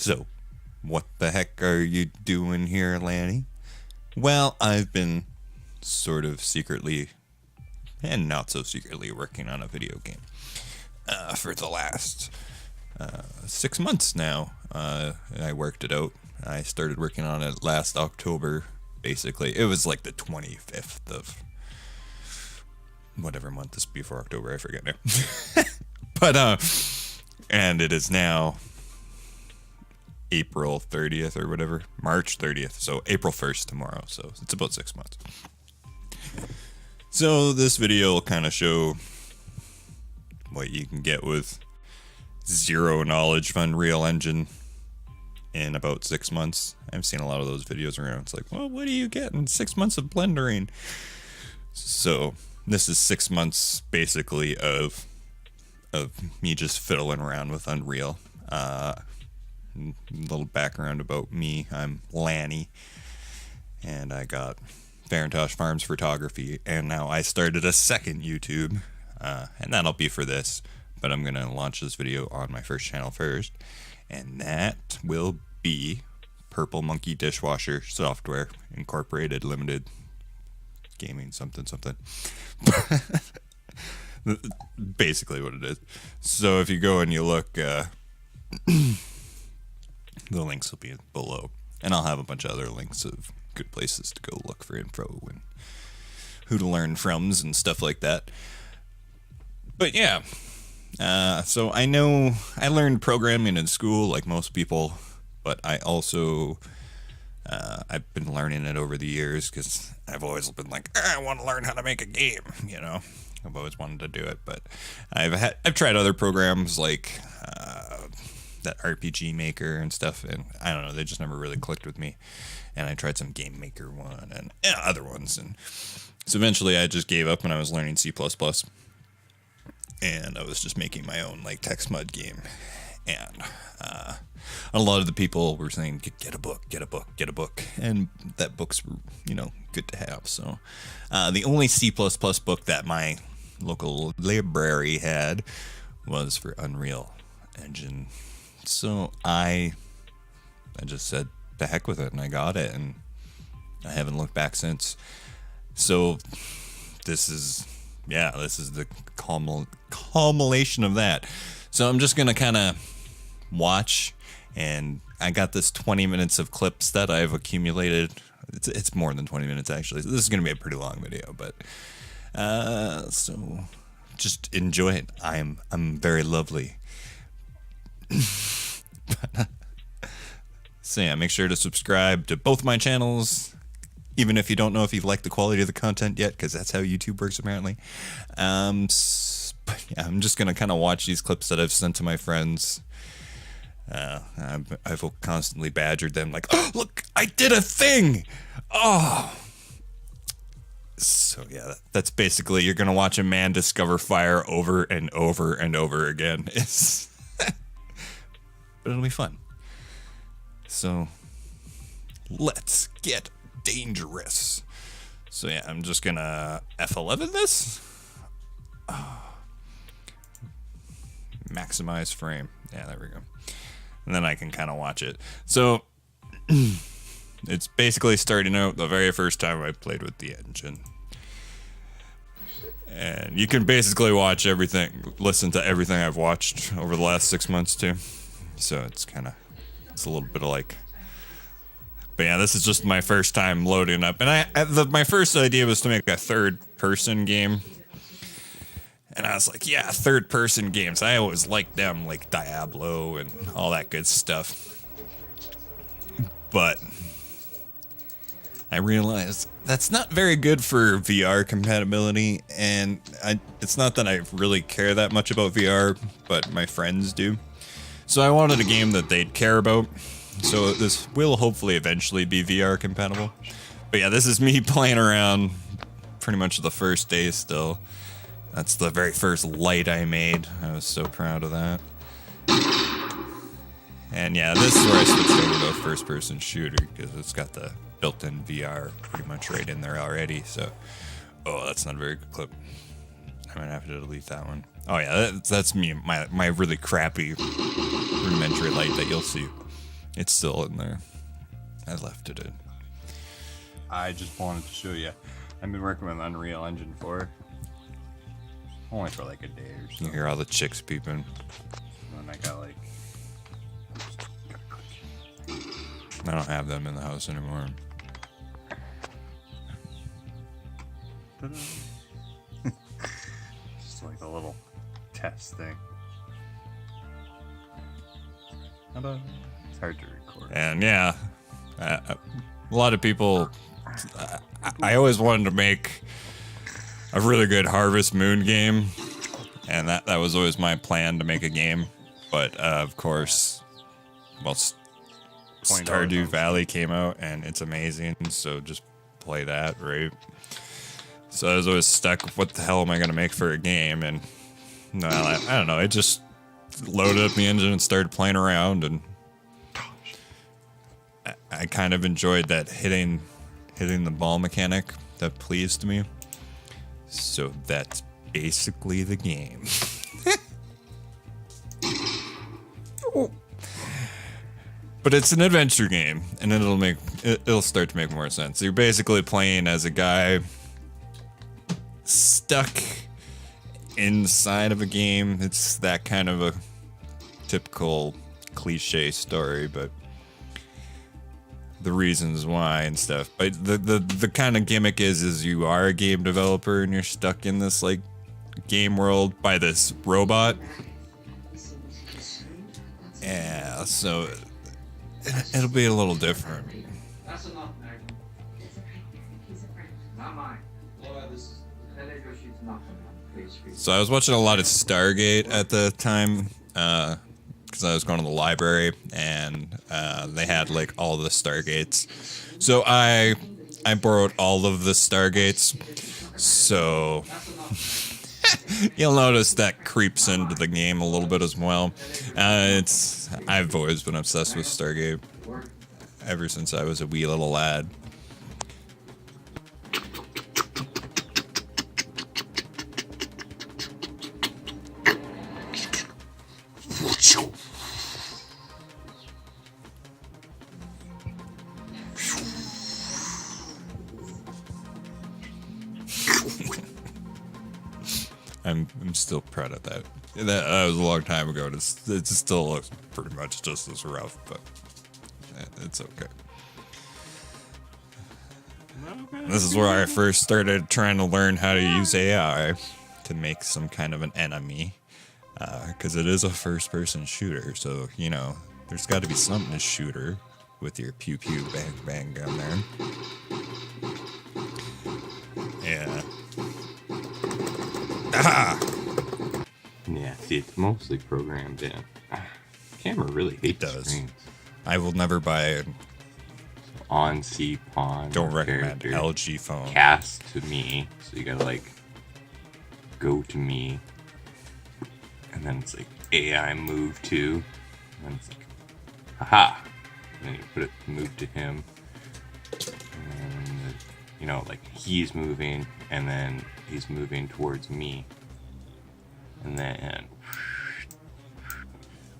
So, what the heck are you doing here, Lanny? Well, I've been sort of secretly, and not so secretly, working on a video game for the last 6 months now. I worked it out. I started working on it last October, basically. It was like the 25th of whatever month is before October, I forget now. But, and it is now April 30th or whatever, March 30th, so April 1st tomorrow, so it's about 6 months. So this video will kind of show what you can get with zero knowledge of Unreal Engine in about 6 months. I've seen a lot of those videos around. It's like, well, what do you get in 6 months of blendering? So this is 6 months basically of me just fiddling around with Unreal. Little background about me. I'm Lanny, and I got Farintosh Farms Photography, and now I started a second YouTube, and that'll be for this, but I'm gonna launch this video on my first channel first, and that will be Purple Monkey Dishwasher Software Incorporated Limited Gaming something. Basically what it is. So if you go and you look, the links will be below, and I'll have a bunch of other links of good places to go look for info and who to learn froms and stuff like that. But yeah, so I know I learned programming in school like most people, but I also I've been learning it over the years because I've always been like, I want to learn how to make a game, you know. I've always wanted to do it, but I've tried other programs like that RPG Maker and stuff, and I don't know, they just never really clicked with me. And I tried some Game Maker one and other ones, and so eventually I just gave up and I was learning C++, and I was just making my own like text mud game. And a lot of the people were saying, get a book, and that books were, you know, good to have. So the only C++ book that my local library had was for Unreal Engine. So I just said the heck with it, and I got it, and I haven't looked back since. So this is the culmination of that. So I'm just gonna kind of watch, and I got this 20 minutes of clips that I've accumulated. It's more than 20 minutes actually. So this is gonna be a pretty long video, but so just enjoy it. I'm very lovely. So yeah, make sure to subscribe to both my channels, even if you don't know if you like the quality of the content yet, because that's how YouTube works apparently. But yeah, I'm just gonna kind of watch these clips that I've sent to my friends. I've constantly badgered them like, oh, look, I did a thing! Oh! So yeah, that's basically, you're gonna watch a man discover fire over and over and over again. But it'll be fun. So let's get dangerous. So yeah, I'm just gonna F11 this. Maximize frame. Yeah, there we go. And then I can kind of watch it. So it's basically starting out the very first time I played with the engine. And you can basically watch everything, listen to everything I've watched over the last 6 months too. So it's a little bit of like, but yeah, this is just my first time loading up. And my first idea was to make a third-person game. And I was like, yeah, third-person games. I always liked them, like Diablo and all that good stuff. But I realized that's not very good for VR compatibility. And it's not that I really care that much about VR, but my friends do. So I wanted a game that they'd care about. So this will hopefully eventually be VR compatible. But yeah, this is me playing around pretty much the first day still. That's the very first light I made. I was so proud of that. And yeah, this is where I switched over to a first-person shooter because it's got the built-in VR pretty much right in there already. So, oh, that's not a very good clip. I might have to delete that one. Oh yeah, that's me, my really crappy rudimentary light that you'll see. It's still in there. I left it in. I just wanted to show you. I've been working with Unreal Engine 4. Only for like a day or so. You hear all the chicks peeping. And I got like... I don't have them in the house anymore. Just like a little test thing. It's hard to record. And yeah, a lot of people... I always wanted to make a really good Harvest Moon game. And that was always my plan, to make a game. But of course, well, Stardew Valley came out and it's amazing. So just play that, right? So I was always stuck, what the hell am I going to make for a game? And no, I don't know. I just loaded up the engine and started playing around. And I kind of enjoyed that hitting the ball mechanic. That pleased me. So that's basically the game. But it's an adventure game, and it'll start to make more sense. You're basically playing as a guy stuck inside of a game. It's that kind of a typical cliche story, but the reasons why and stuff. But the kind of gimmick is you are a game developer and you're stuck in this like game world by this robot. Yeah, so it'll be a little different. That's enough, Meg. It's okay. He's a friend. Not mine. Well, this is... So I was watching a lot of Stargate at the time, because I was going to the library, and they had like all the Stargates. So I borrowed all of the Stargates. So you'll notice that creeps into the game a little bit as well. I've always been obsessed with Stargate ever since I was a wee little lad. I'm still proud of that. That was a long time ago. It still looks pretty much just as rough, but it's okay. This is where I first started trying to learn how to use AI to make some kind of an enemy, because it is a first-person shooter. So you know, there's got to be something to shoot her with your pew pew bang bang gun there. Yeah. Ah! Yeah, see, it's mostly programmed in. Camera really hates screens. I will never buy it. On C pawn. Don't recommend LG phone. Cast to me, so you gotta like go to me, and then it's like AI move to, and then it's like, aha, and then you put it move to him, and you know, like he's moving, and then he's moving towards me, and then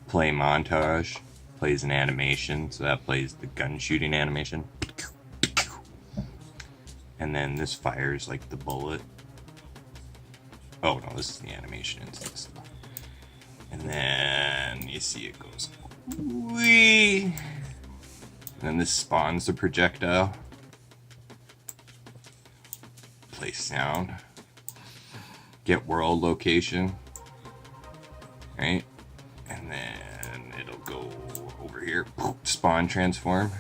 play montage plays an animation, so that plays the gun shooting animation, and then this fires like the bullet. Oh no, this is the animation inside stuff, and then you see it goes wee, and then this spawns the projectile. Play sound, get world location, right, and then it'll go over here, spawn transform,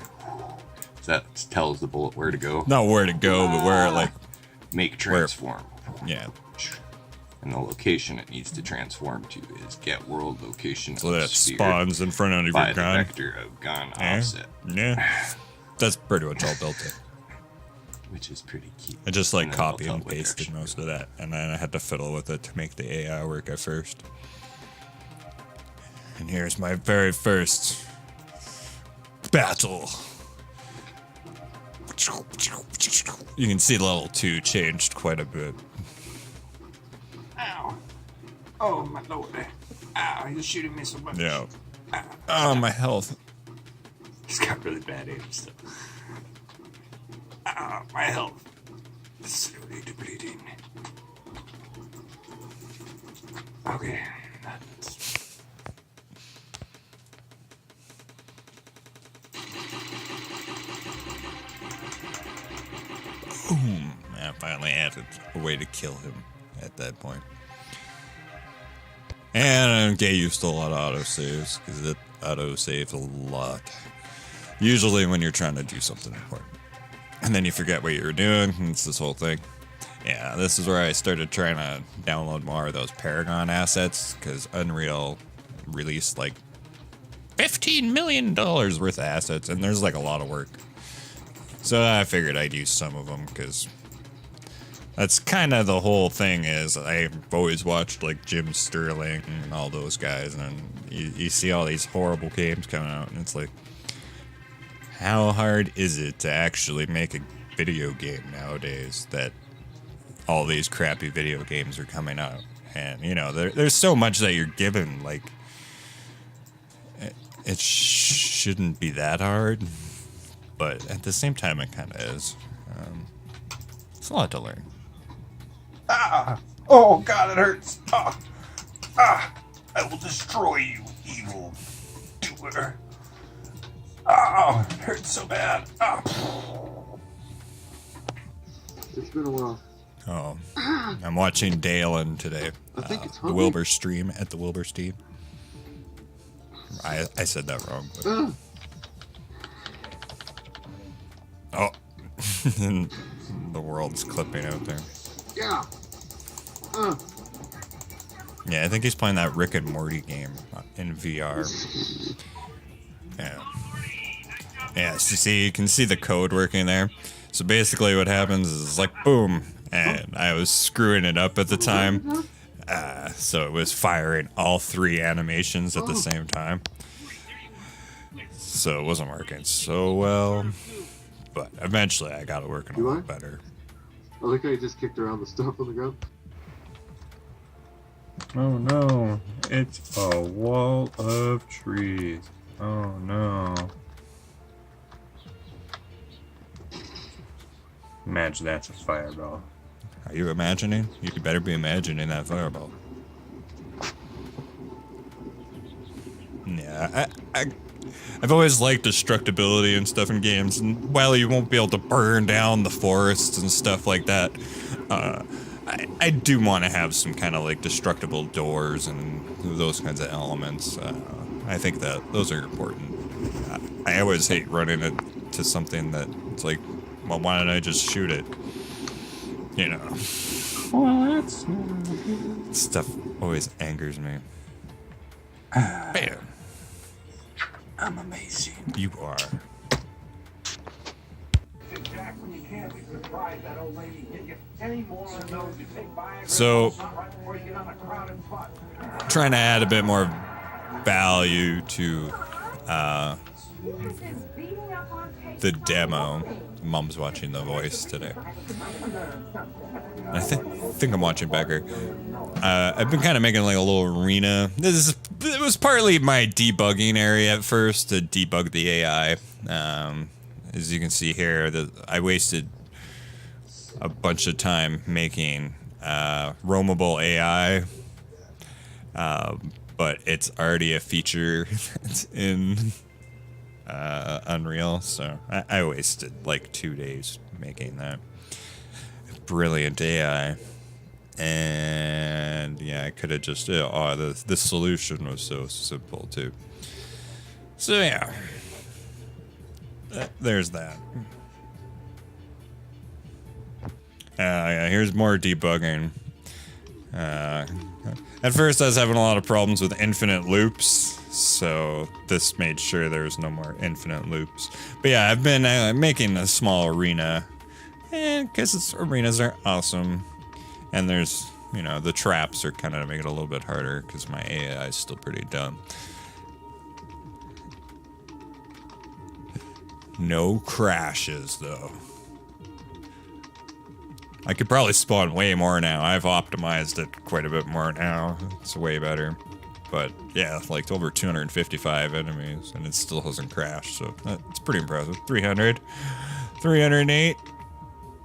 so that tells the bullet where to go. Not where to go, but where like make transform. Yeah. And the location it needs to transform to is get world location. So that spawns in front of your by gun. The vector of gun offset. Yeah. That's pretty much all built in. Which is pretty cute. I just like copy and pasted most of that, and then I had to fiddle with it to make the AI work at first. And here's my very first battle. You can see level 2 changed quite a bit. Ow. Oh my lord. Ow, you're shooting me so much. Yeah. Oh, my health. He's got really bad aim still. My health is slowly depleting. Okay. Boom. I finally added a way to kill him at that point. And I don't get used to a lot of autosaves, because it autosaves a lot. Usually when you're trying to do something important. And then you forget what you were doing, and it's this whole thing. Yeah, this is where I started trying to download more of those Paragon assets, because Unreal released like $15 million worth of assets, and there's like a lot of work. So I figured I'd use some of them, because that's kind of the whole thing. Is I've always watched like Jim Sterling and all those guys, and you see all these horrible games coming out, and it's like, how hard is it to actually make a video game nowadays that all these crappy video games are coming out? And you know, there's so much that you're given, like it shouldn't be that hard, but at the same time it kind of is. It's a lot to learn. Oh God, it hurts. I will destroy you, evil doer. It hurts so bad. It's been a while. Oh, I'm watching Dalen today. I think it's the hungry. Wilberstream at the Wilbur-Steve. I said that wrong. But... Oh, the world's clipping out there. Yeah. Yeah, I think he's playing that Rick and Morty game in VR. Yeah. Yeah, so see, you can see the code working there. So basically what happens is it's like, boom, and I was screwing it up at the time. So it was firing all three animations at the same time. So it wasn't working so well. But eventually I got it working a lot better. I like how you just kicked around the stuff on the ground. Oh no, it's a wall of trees. Oh no. Imagine that's a fireball. Are you imagining? You better be imagining that fireball. Yeah, I've always liked destructibility and stuff in games, and while you won't be able to burn down the forests and stuff like that, I do want to have some kind of like destructible doors and those kinds of elements. I think that those are important. I always hate running into something that it's like, well, why don't I just shoot it? You know. Well, that's... Stuff always angers me. Bam. I'm amazing. You are. So, trying to add a bit more value to the demo. Mom's watching The Voice today. I think I'm watching Becker. I've been kind of making like a little arena. It was partly my debugging area at first to debug the AI. As you can see here, I wasted a bunch of time making roamable AI, but it's already a feature that's in Unreal, so I wasted like 2 days making that brilliant AI. And yeah, I could have just the solution was so simple too. So yeah, there's that. Yeah, here's more debugging. At first I was having a lot of problems with infinite loops, so this made sure there was no more infinite loops. But yeah, I've been making a small arena, because arenas are awesome. And there's, you know, the traps are kind of make it a little bit harder because my AI is still pretty dumb. No crashes, though. I could probably spawn way more now. I've optimized it quite a bit more now. It's way better. But yeah, like over 255 enemies, and it still hasn't crashed, so it's pretty impressive. 300, 308.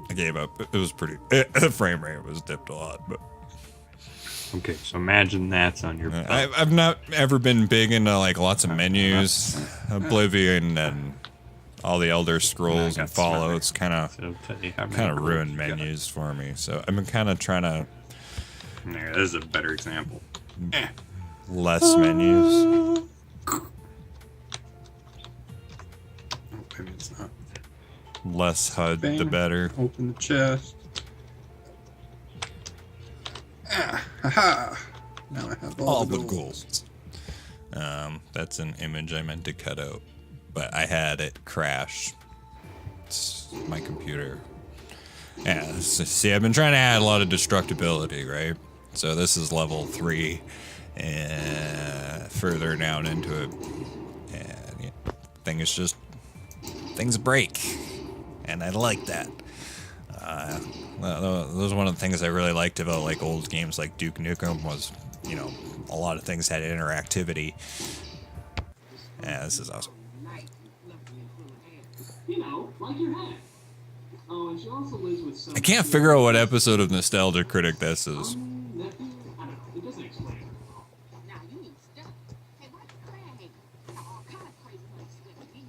I gave up. It was pretty. The frame rate was dipped a lot, but. Okay, so imagine that's on your. I've not ever been big into like lots of menus. Oblivion and all the Elder Scrolls and Fallout's kind of ruined menus for me. So I've been kind of trying to. There, this is a better example. Less menus. Oh, maybe it's not. Less HUD, the Bam. better. Open the chest. Haha. Now I have all the gold. That's an image I meant to cut out, but I had it crash. It's my computer. Yeah, see, I've been trying to add a lot of destructibility, right? So this is level 3, and further down into it, and yeah, things break, and I like that. That was one of the things I really liked about like old games like Duke Nukem was, you know, a lot of things had interactivity. Yeah, this is awesome. You know, like your hat. Oh, and she also lives with some. I can't figure out what episode of Nostalgia Critic this is. Nephew? I don't know. It doesn't explain. Now you need stuff. Hey, why the crab? All kind of crazy stuff.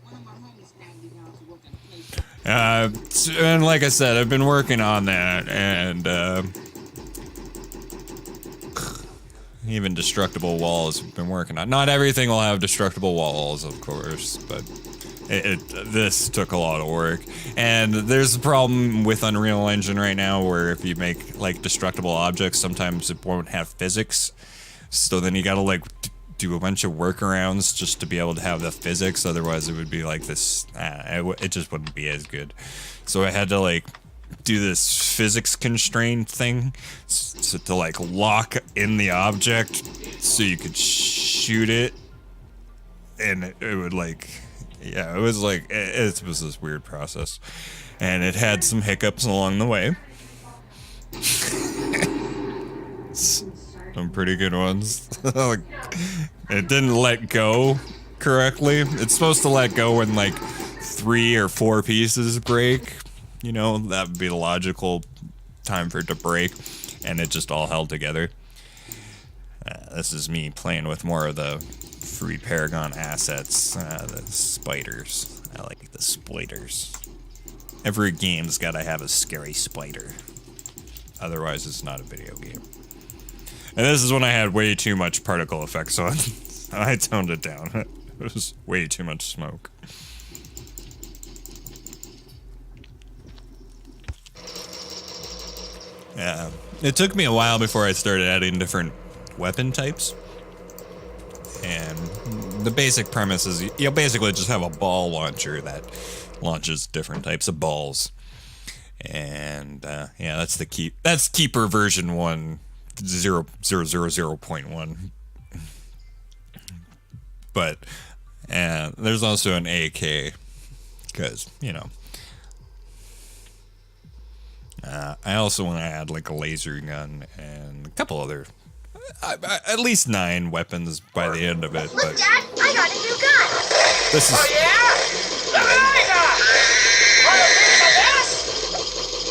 One of my homies snagged me down to work at the place. And like I said, I've been working on that, and even destructible walls I've been working on. Not everything will have destructible walls, of course, but this took a lot of work. And there's a problem with Unreal Engine right now where if you make like destructible objects, sometimes it won't have physics. So then you gotta like do a bunch of workarounds just to be able to have the physics. Otherwise it would be like this, it just wouldn't be as good. So I had to like do this physics constrained thing so to like lock in the object so you could shoot it, and it would like, yeah, it was like, it was this weird process, and it had some hiccups along the way. Some pretty good ones. It didn't let go correctly. It's supposed to let go when like 3 or 4 pieces break. You know, that would be the logical time for it to break, and it just all held together. This is me playing with more of the free Paragon assets, the spiders. I like the spiders. Every game's gotta have a scary spider. Otherwise, it's not a video game. And this is when I had way too much particle effects on. I toned it down. It was way too much smoke. Yeah, it took me a while before I started adding different weapon types. And the basic premise is you'll basically just have a ball launcher that launches different types of balls. And yeah, that's Keeper version 1.0.0.1. But there's also an AK, because, you know. I also want to add like a laser gun and a couple other, at least 9 weapons by the end of it. Look, But Dad, I got a new gun. this is Oh, yeah? Look what I got. Want to see my best?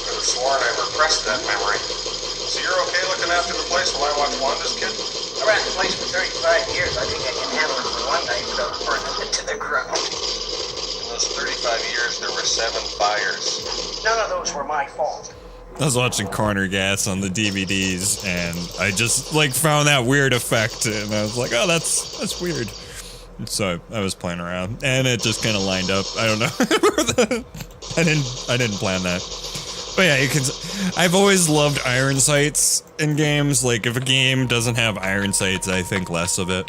Could have sworn I repressed that memory. So you're okay looking after the place while I watch Wanda's kid? I ran the place for 35 years. I think I can handle it for one night without burning it to the ground. In those 35 years, there were 7 fires. None of those were my fault. I was watching Corner Gas on the DVDs, and I just like found that weird effect, and I was like, "Oh, that's weird." So I was playing around, and it just kind of lined up. I don't know. I didn't plan that. But yeah, you can. I've always loved iron sights in games. Like if a game doesn't have iron sights, I think less of it.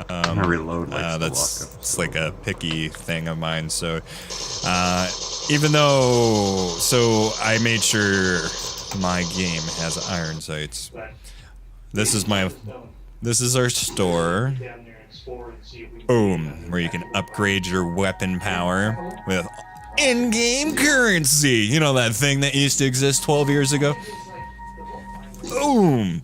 I reload like It's like a picky thing of mine. So, even though, I made sure my game has iron sights. This is our store. Boom, where you can upgrade your weapon power with in-game currency. You know that thing that used to exist 12 years ago? Boom.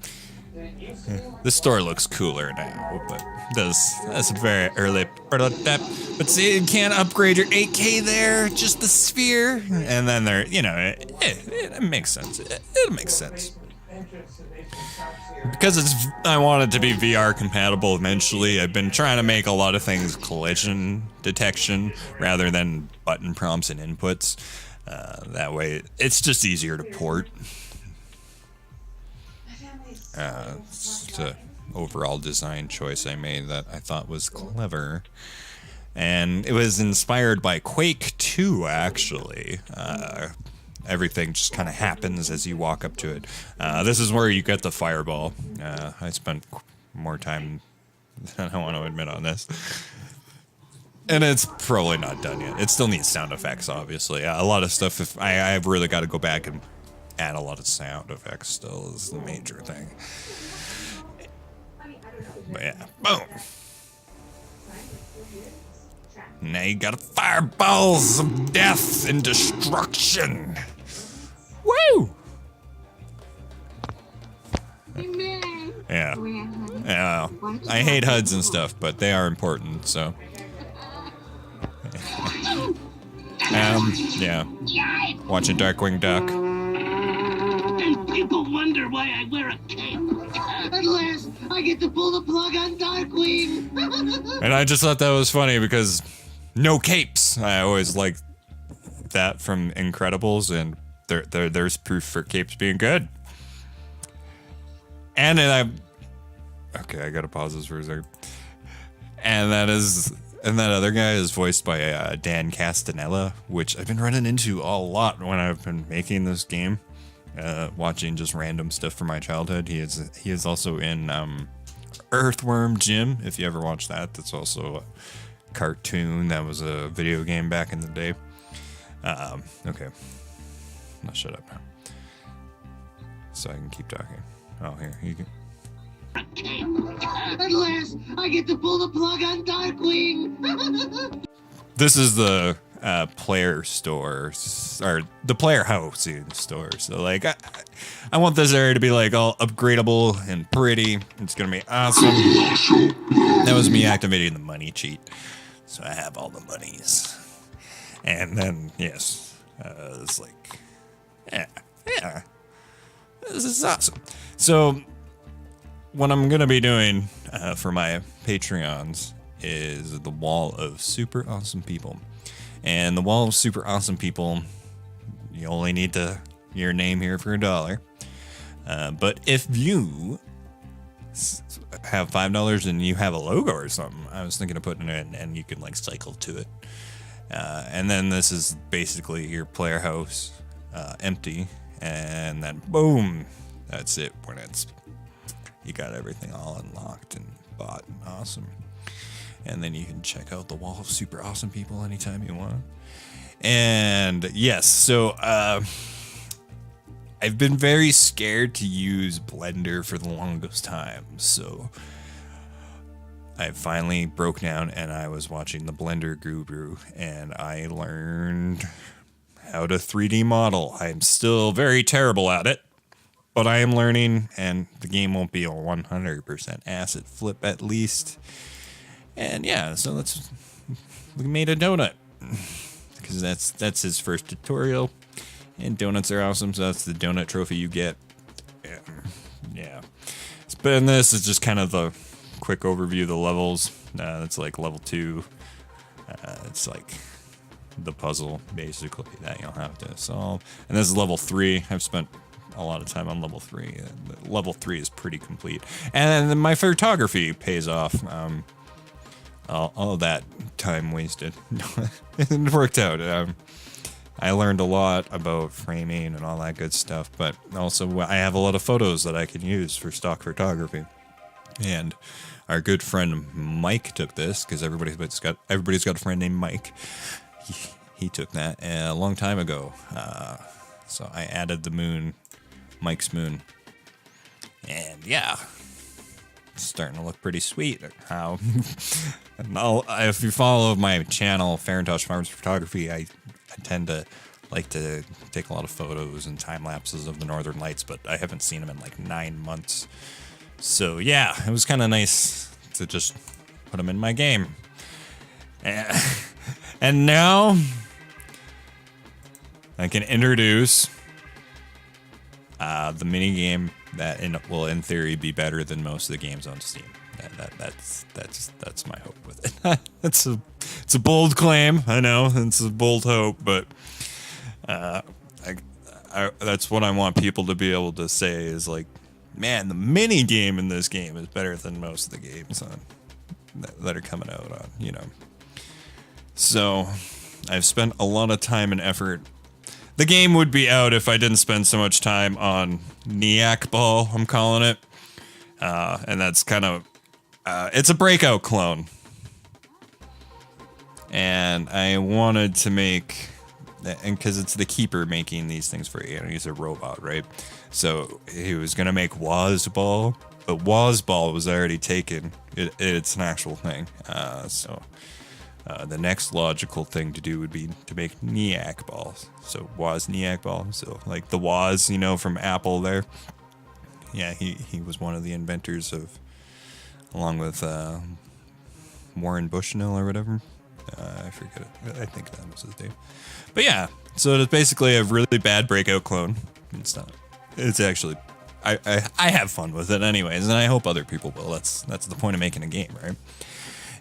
The store looks cooler now, but that's a very early prototype. But see, you can't upgrade your 8K there, just the sphere. And then there, you know, it makes sense. It makes sense. Because I want it to be VR compatible eventually, I've been trying to make a lot of things collision detection rather than button prompts and inputs. That way, it's just easier to port. It's an overall design choice I made that I thought was clever. And it was inspired by Quake 2, actually. Everything just kind of happens as you walk up to it. This is where you get the fireball. I spent more time than I want to admit on this. And it's probably not done yet. It still needs sound effects, obviously. A lot of stuff, if I've really got to go back and add a lot of sound effects still is the major thing. But yeah, boom. Now you got fireballs of death and destruction. Woo! Yeah. Yeah. I hate HUDs and stuff, but they are important, so. Yeah. Watching Darkwing Duck. And people wonder why I wear a cape. At last, I get to pull the plug on Darkwing. And I just thought that was funny because no capes. I always liked that from Incredibles, and there's proof for capes being good. And then okay, I gotta pause this for a second. And that other guy is voiced by Dan Castanella, which I've been running into a lot when I've been making this game. Watching just random stuff from my childhood. He is also in Earthworm Jim, if you ever watched that. That's also a cartoon that was a video game back in the day. Okay. I'll shut up now. So I can keep talking. Oh, here, you can. At last, I get to pull the plug on Darkwing. This is the player store, or the player housing store. So like, I want this area to be like all upgradable and pretty. It's gonna be awesome. That was me activating the money cheat, so I have all the monies. And then yes, it's like, yeah, this is awesome. So what I'm gonna be doing for my Patreons is the Wall of Super Awesome People. And the Wall of Super Awesome People, you only need your name here for $1. But if you have $5 and you have a logo or something, I was thinking of putting it in, and you can like cycle to it. And then this is basically your player house, empty, and then boom, that's it. When you got everything all unlocked and bought and awesome. And then you can check out the Wall of Super Awesome People anytime you want. And yes, so I've been very scared to use Blender for the longest time. So I finally broke down and I was watching the Blender Guru, and I learned how to 3D model. I'm still very terrible at it, but I am learning, and the game won't be a 100% asset flip at least. And yeah, so we made a donut because that's his first tutorial, and donuts are awesome. So that's the donut trophy you get. Yeah. And this is just kind of the quick overview of the levels. It's like level 2. It's like the puzzle basically that you'll have to solve. And this is level 3. I've spent a lot of time on level 3. Level 3 is pretty complete, and then my photography pays off. All that time wasted. It worked out. I learned a lot about framing and all that good stuff, but also I have a lot of photos that I can use for stock photography. And our good friend Mike took this, because everybody's got a friend named Mike. He took that a long time ago. So I added the moon, Mike's moon. And yeah, it's starting to look pretty sweet. How if you follow my channel, Farintosh Farms Photography, I tend to like to take a lot of photos and time lapses of the northern lights, but I haven't seen them in like 9 months So yeah, it was kind of nice to just put them in my game. And now I can introduce the mini game that will, in theory, be better than most of the games on Steam. That's my hope with it. It's a bold claim, I know. It's a bold hope, but that's what I want people to be able to say is like, man, the mini game in this game is better than most of the games that are coming out on, you know. So I've spent a lot of time and effort. The game would be out if I didn't spend so much time on Breakout Ball, I'm calling it. And that's kind of, it's a Breakout clone. And I wanted to make, and because it's the keeper making these things for you, he's a robot, right? So he was going to make Waz Ball, but Waz Ball was already taken. It's an actual thing. The next logical thing to do would be to make Breakout Balls. So Breakout Ball. So like the Waz, you know, from Apple there. Yeah, he was one of the inventors of, along with Warren Bushnell or whatever. I forget it. I think that was his name. But yeah, so it's basically a really bad Breakout clone. It's not. It's actually, I have fun with it anyways, and I hope other people will. That's the point of making a game, right?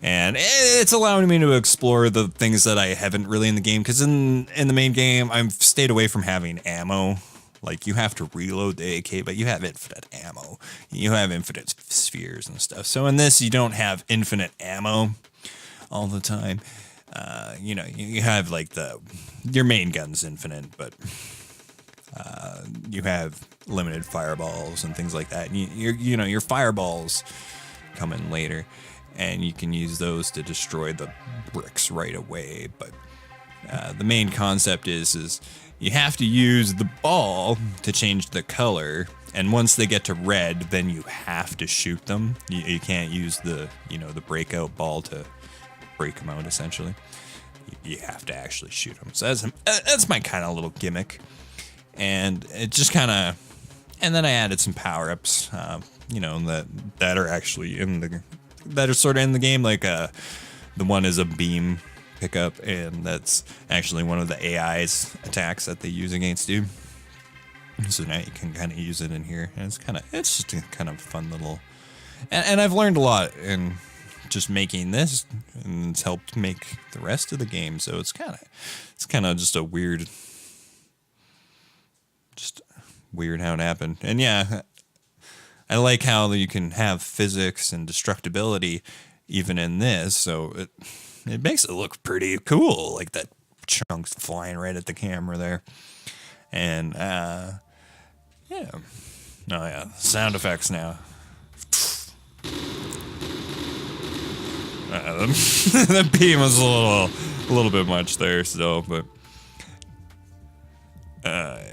And it's allowing me to explore the things that I haven't really in the game, because in the main game, I've stayed away from having ammo. Like, you have to reload the AK, but you have infinite ammo. You have infinite spheres and stuff. So in this, you don't have infinite ammo all the time. You know, you have, like, your main gun's infinite, but you have limited fireballs and things like that. And you know, your fireballs come in later, and you can use those to destroy the bricks right away. But the main concept is you have to use the ball to change the color, and once they get to red, then you have to shoot them. You can't use the breakout ball to break them out, essentially. You have to actually shoot them. So that's my kind of little gimmick. And it just kind of, and then I added some power-ups, you know, that are actually that are sort of in the game. Like the one is a beam pickup, and that's actually one of the AI's attacks that they use against you. So now you can kind of use it in here, and it's just a kind of fun little, and I've learned a lot in just making this, and it's helped make the rest of the game. So it's kind of just weird how it happened. And yeah, I like how you can have physics and destructibility even in this, so it makes it look pretty cool, like that chunk's flying right at the camera there. And yeah. Oh yeah, sound effects now. The beam was a little bit much there still, but yeah.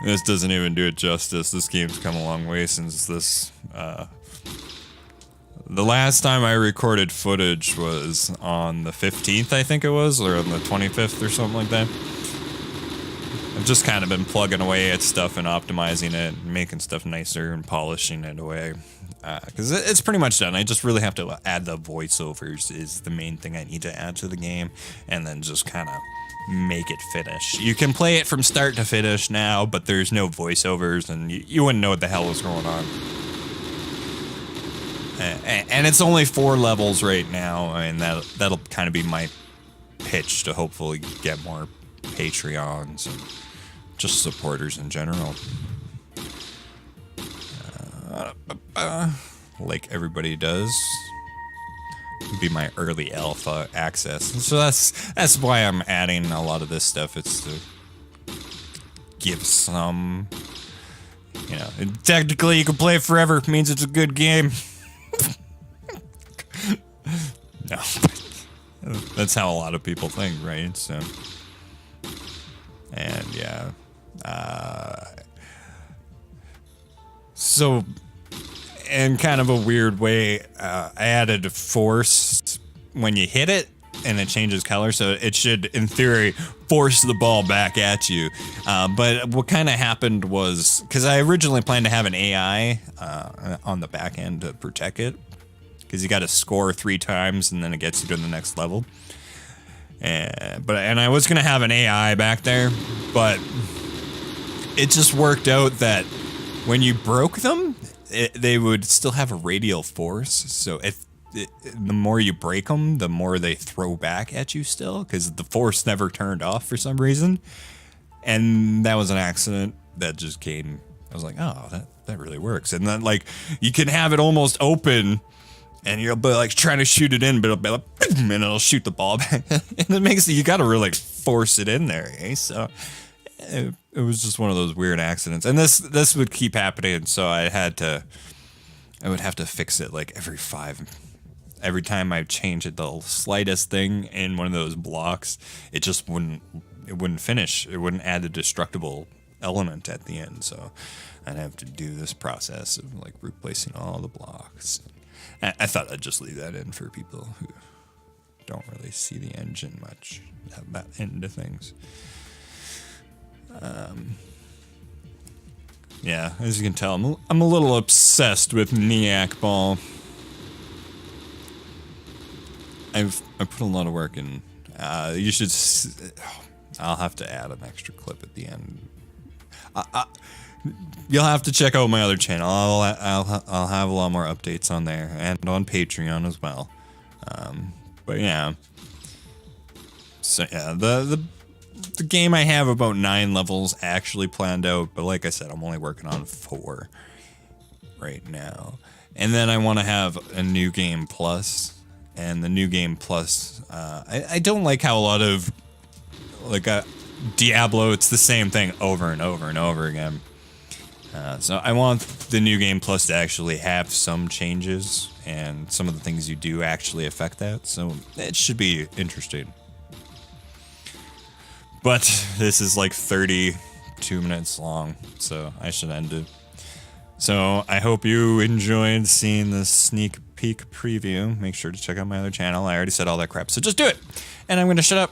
This doesn't even do it justice. This game's come a long way since this. The last time I recorded footage was on the 15th, I think it was, or on the 25th or something like that. I've just kind of been plugging away at stuff and optimizing it, and making stuff nicer and polishing it away. Because it's pretty much done. I just really have to add the voiceovers is the main thing I need to add to the game, and then just kind of make it finish. You can play it from start to finish now, but there's no voiceovers, and you wouldn't know what the hell is going on. And it's only 4 levels right now, and that'll kind of be my pitch to hopefully get more Patreons and just supporters in general. Like everybody does. Be my early alpha access. So that's why I'm adding a lot of this stuff. It's to give some, you know, technically you can play it forever. It means it's a good game. No, that's how a lot of people think, right? So, and yeah, so in kind of a weird way, I added force when you hit it. and it changes color, so it should, in theory, force the ball back at you. But what kind of happened was, because I originally planned to have an AI on the back end to protect it, because you got to score 3 times and then it gets you to the next level. And I was gonna have an AI back there, but it just worked out that when you broke them, they would still have a radial force. So the more you break them, the more they throw back at you still, because the force never turned off for some reason. And that was an accident that just came. I was like, oh, that really works. And then like you can have it almost open, and you'll be like trying to shoot it in, but it'll be like, and it'll shoot the ball back. And it makes you gotta really force it in there, eh? So it was just one of those weird accidents. And this would keep happening, so I would have to fix it like every time I change it, the slightest thing in one of those blocks, it wouldn't finish. It wouldn't add a destructible element at the end. So I'd have to do this process of like replacing all the blocks. I thought I'd just leave that in for people who don't really see the engine much, that end of things. Yeah, as you can tell, I'm a little obsessed with Breakout Ball. I've put a lot of work in. You should. I'll have to add an extra clip at the end. You'll have to check out my other channel. I'll have a lot more updates on there and on Patreon as well. But yeah. So yeah, the game I have about 9 levels actually planned out, but like I said, I'm only working on 4 right now. And then I want to have a new game plus, and the new game plus, I don't like how a lot of like Diablo, it's the same thing over and over and over again. So I want the new game plus to actually have some changes, and some of the things you do actually affect that. So it should be interesting. But this is like 32 minutes long, so I should end it. So I hope you enjoyed seeing this sneak peek preview. Make sure to check out my other channel. I already said all that crap, so just do it. And I'm going to shut up.